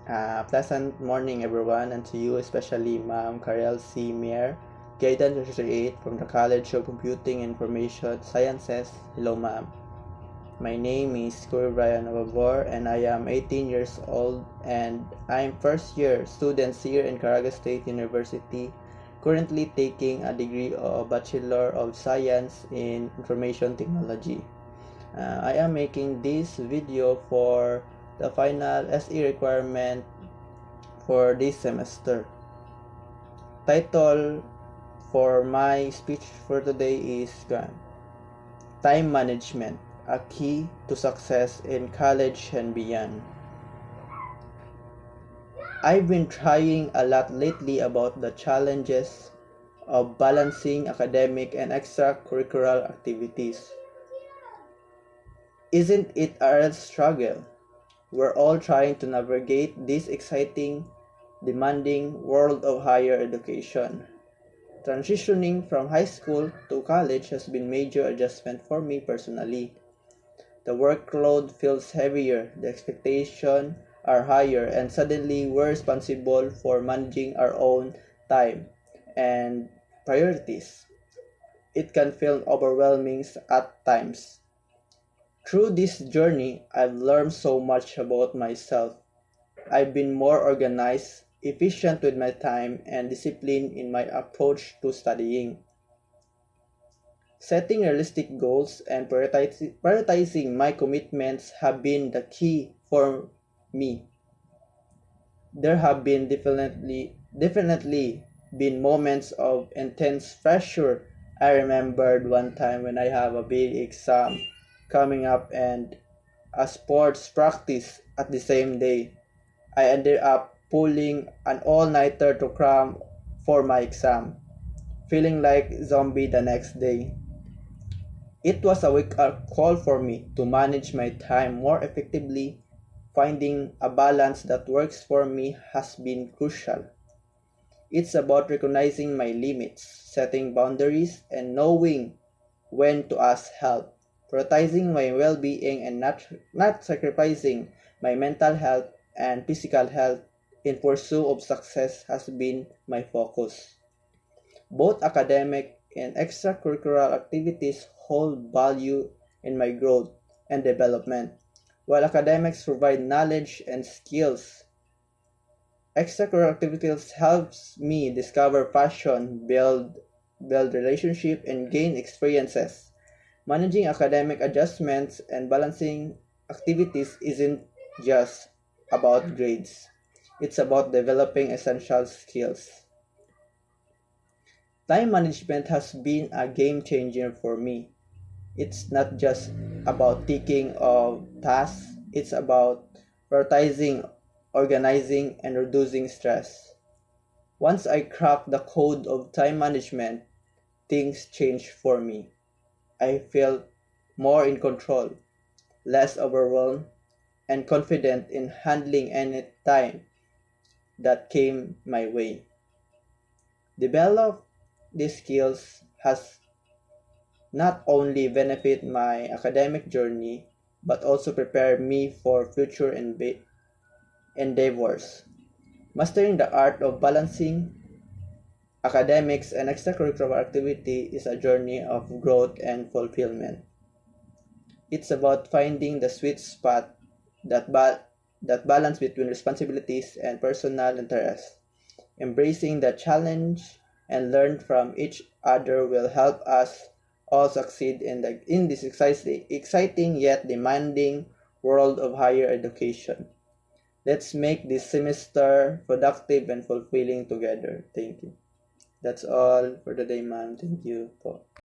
Pleasant morning, everyone, and to you, especially Ma'am Karel C. Mier, Guidance Associate from the College of Computing and Information Sciences. Hello, ma'am. My name is Corey Brian Novabor, and I am 18 years old, and I am first-year student here in Caraga State University, currently taking a degree of Bachelor of Science in Information Technology. I am making this video for the final SE requirement for this semester. Title for my speech for today is Time Management, a Key to Success in College and Beyond. I've been trying a lot lately about the challenges of balancing academic and extracurricular activities. Isn't it a real struggle? We're all trying to navigate this exciting, demanding world of higher education. Transitioning from high school to college has been a major adjustment for me personally. The workload feels heavier, the expectations are higher, and suddenly we're responsible for managing our own time and priorities. It can feel overwhelming at times. Through this journey, I've learned so much about myself. I've been more organized, efficient with my time, and disciplined in my approach to studying. Setting realistic goals and prioritizing my commitments have been the key for me. There have been definitely been moments of intense pressure. I remembered one time when I have a big exam coming up and a sports practice at the same day. I ended up pulling an all-nighter to cram for my exam, feeling like a zombie the next day. It was a wake-up call for me to manage my time more effectively. Finding a balance that works for me has been crucial. It's about recognizing my limits, setting boundaries, and knowing when to ask help, prioritizing my well-being and not sacrificing my mental health and physical health in pursuit of success has been my focus. Both academic and extracurricular activities hold value in my growth and development. While academics provide knowledge and skills, extracurricular activities helps me discover passion, build relationship, and gain experiences. Managing academic adjustments and balancing activities isn't just about grades. It's about developing essential skills. Time management has been a game changer for me. It's not just about ticking off tasks, it's about prioritizing, organizing, and reducing stress. Once I cracked the code of time management, things changed for me. I felt more in control, less overwhelmed, and confident in handling any time that came my way. Develop these skills has not only benefit my academic journey but also prepare me for future endeavors. Mastering the art of balancing academics and extracurricular activity is a journey of growth and fulfillment. It's about finding the sweet spot that balance between responsibilities and personal interests. Embracing the challenge and learn from each other will help us all succeed in this exciting yet demanding world of higher education. Let's make this semester productive and fulfilling together. Thank you. That's all for today, ma'am. Thank you po.